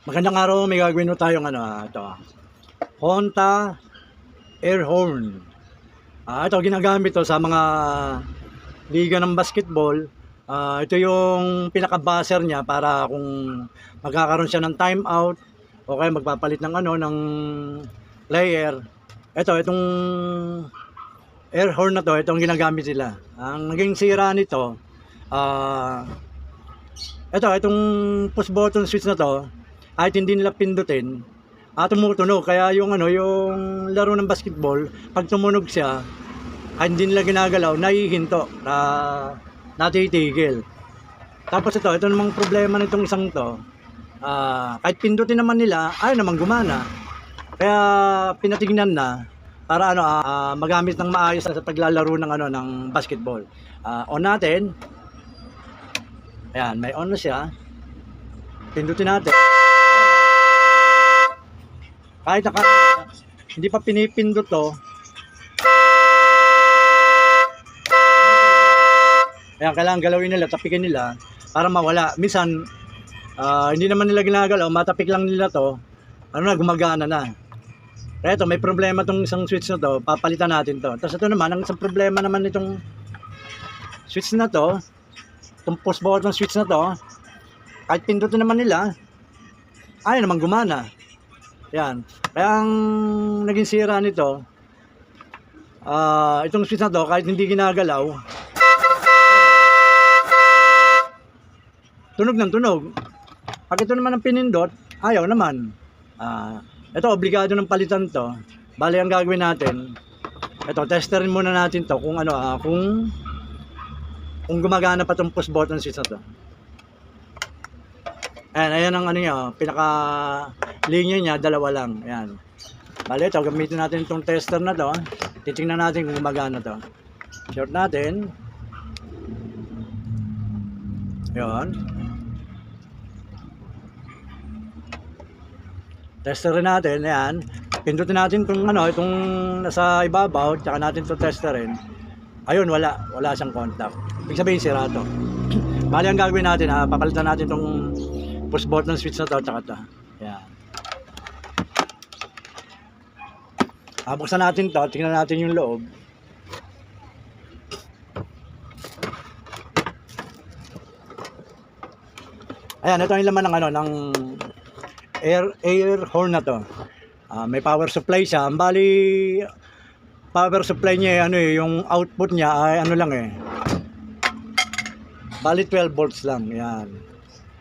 Magandang araw, may gagawin mo tayong ito. Honta air horn. Ito ginagamit to sa mga liga ng basketball. Ito yung pinaka-buzzer niya para kung magkakaroon siya ng timeout o kaya magpapalit ng ng player. Itong air horn na to, itong ginagamit sila. Ang naging sira nito, itong push button switch na to, kahit hindi nila pindutin, tumutunog. Kaya yung yung laro ng basketball, pag tumunog siya, kahit hindi nila ginagalaw, nahihinto, natitigil. Tapos ito namang problema nitong isang to, kahit pindutin naman nila, ayaw naman gumana. Kaya pinatignan na para magamit ng maayos sa paglalaro ng ng basketball. On natin. Ayan, may on na siya. Pindutin natin. Kahit hindi pa pinipindot to, ayan, kailangan galawin nila, tapikin nila para mawala. Minsan hindi naman nila ginagalaw, matapik lang nila to, gumagana na. Kaya ito, may problema tong isang switch na to, papalitan natin to. Tapos ito naman, ang isang problema naman nitong switch na to, itong push button switch na to, kahit pindutin naman nila, ayaw naman gumana. Yan. Kaya ang naging sira nito, itong switch na to, kahit hindi ginagalaw, tunog ng tunog. Pag ito naman ang pinindot, ayaw naman. Ito, obligado ng palitan to. Bali, ang gagawin natin, ito, testerin muna natin to kung kung gumagana pa itong push button switch na to. Ayan ang niya, pinaka linya niya, dalawa lang. Ayan. Bale, ito, gamitin natin itong tester na to. Titingnan natin kung gumagana to. Short natin. Ayan. Testerin natin, ayan. Pindutin natin itong itong nasa ibabaw, tsaka natin itong testerin. Ayun, wala siyang contact. Ibig sabihin, sira to. Bale, ang gagawin natin, papalitan natin itong push button switch na to, tsaka to. Ayan. Buksan natin to, tingnan natin yung loob. Ayan, ito yung laman ng ng air horn na to. May power supply siya. Ang bali, power supply niya yung output niya ay lang bali 12 volts lang. Yan.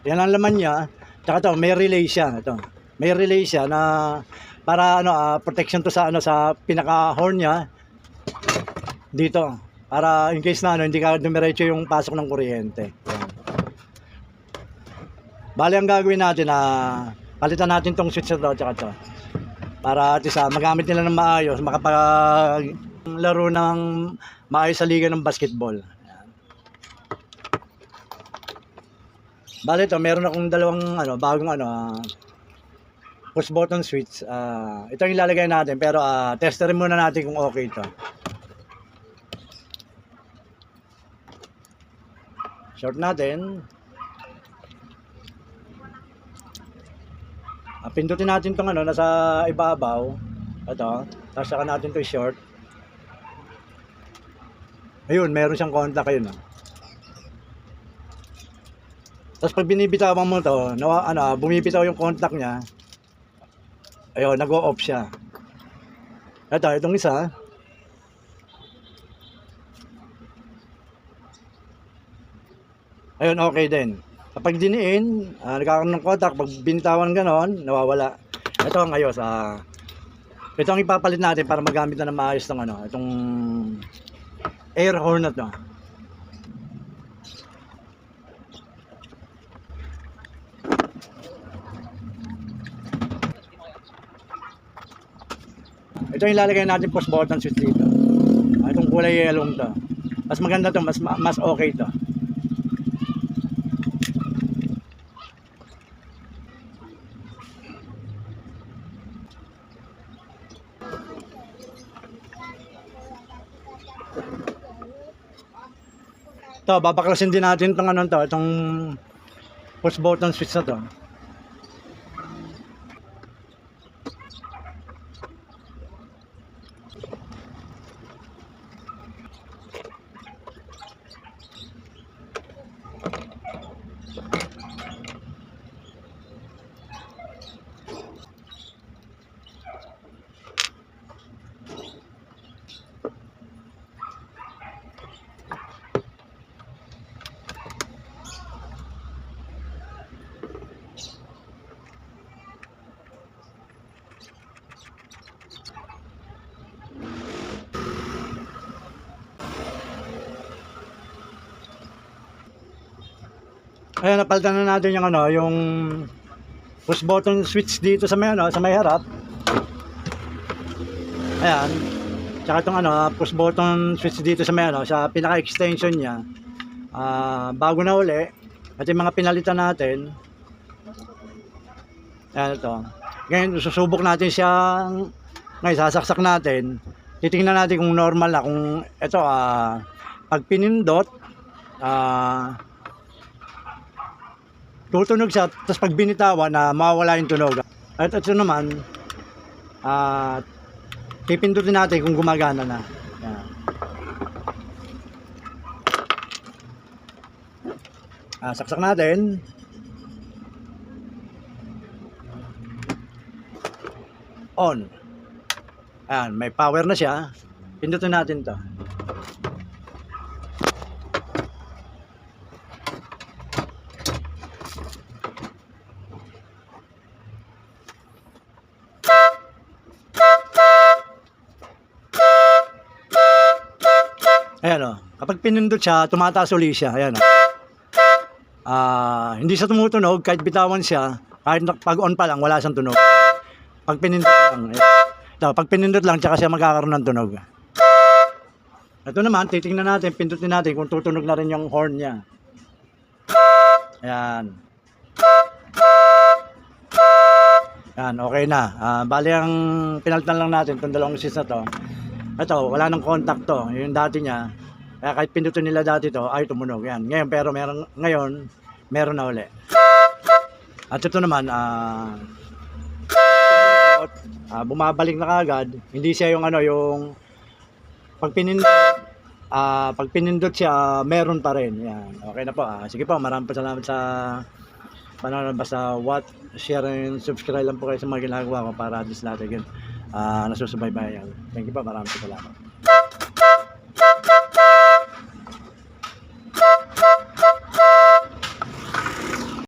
Yan ang laman niya. Tsaka to, may relay siya. Ito. May relay siya na para protection to sa sa pinaka horn niya dito. Para in case na hindi ka dumiretso yung pasok ng kuryente. Yan. Bali, ang gagawin natin palitan natin tong switch na to, tsaka to. Para at magamit nila ng maayos, makapaglaro ng maayos sa liga ng basketball. Ayan. Bali, ito, meron akong dalawang bagong push button switch. Ito yung ilalagay natin, pero testerin muna natin kung okay ito. Short natin. Pindutin natin itong nasa ibabaw. Ito. Tapos saka natin ito short. Ayun, meron siyang contact. Ayun. Tapos pag binibitawan mo ito, bumibitaw yung contact niya. Ayun, nag-o-off siya. Ito, itong isa. Ayun, okay din. Kapag diniin, nagkakaroon ng contact, pag binitawan ganon, nawawala. Ito ang ayos. Ito ang ipapalit natin para magamit na ng maayos ng itong air horn na to. Ito yung ilalagay natin push button switch dito. Itong kulay yellow to. Mas maganda to, mas okay to. Ito, babaklasin din natin itong itong push button switch na to. Ayan, napalitan na natin yung ano, yung push button switch dito sa may ano, sa may harap. Ayan. Tsaka itong ano, push button switch dito sa may ano, sa pinaka-extension niya. Bago na uli. At yung mga pinalitan natin. Ayan ito. Ngayon, susubok natin siyang, ngayon, sasaksak natin. Titingnan natin kung normal na. Kung ito, pag pinindot, tutunog siya, tapos pag binitawan na mawawala yung tunog. At ito naman, pipindutin natin kung gumagana na. Yan. Saksak natin. On. Ayan, may power na siya. Pindutin natin to. Ayan o. Kapag pinindot siya, tumataas uli siya. Ayan o. Hindi siya tumutunog kahit bitawan siya. Kahit pag on pa lang, wala siyang tunog. Pag pinindot lang. Ito, pag pinindot lang, tsaka siya magkakaroon ng tunog. Ito naman, titingnan natin, pindutin natin kung tutunog na rin yung horn niya. Ayan. Ayan, okay na. Bali ang pinalitan lang natin, itong dalawang switch na to. Ito, wala nang contact to. Yung dati niya. Kaya kahit pindutin nila dati to, ay tumunog. Yan. Ngayon, pero ngayon, meron na uli. At ito naman, bumabalik na kagad. Hindi siya yung ano, yung pag pinindot siya, meron pa rin. Yan. Okay na po. Sige po, maraming salamat sa panonood. Basta share and subscribe lang po kayo sa mga ginagawa ko para at least natin nasusubaybayan. Thank you po, maraming salamat.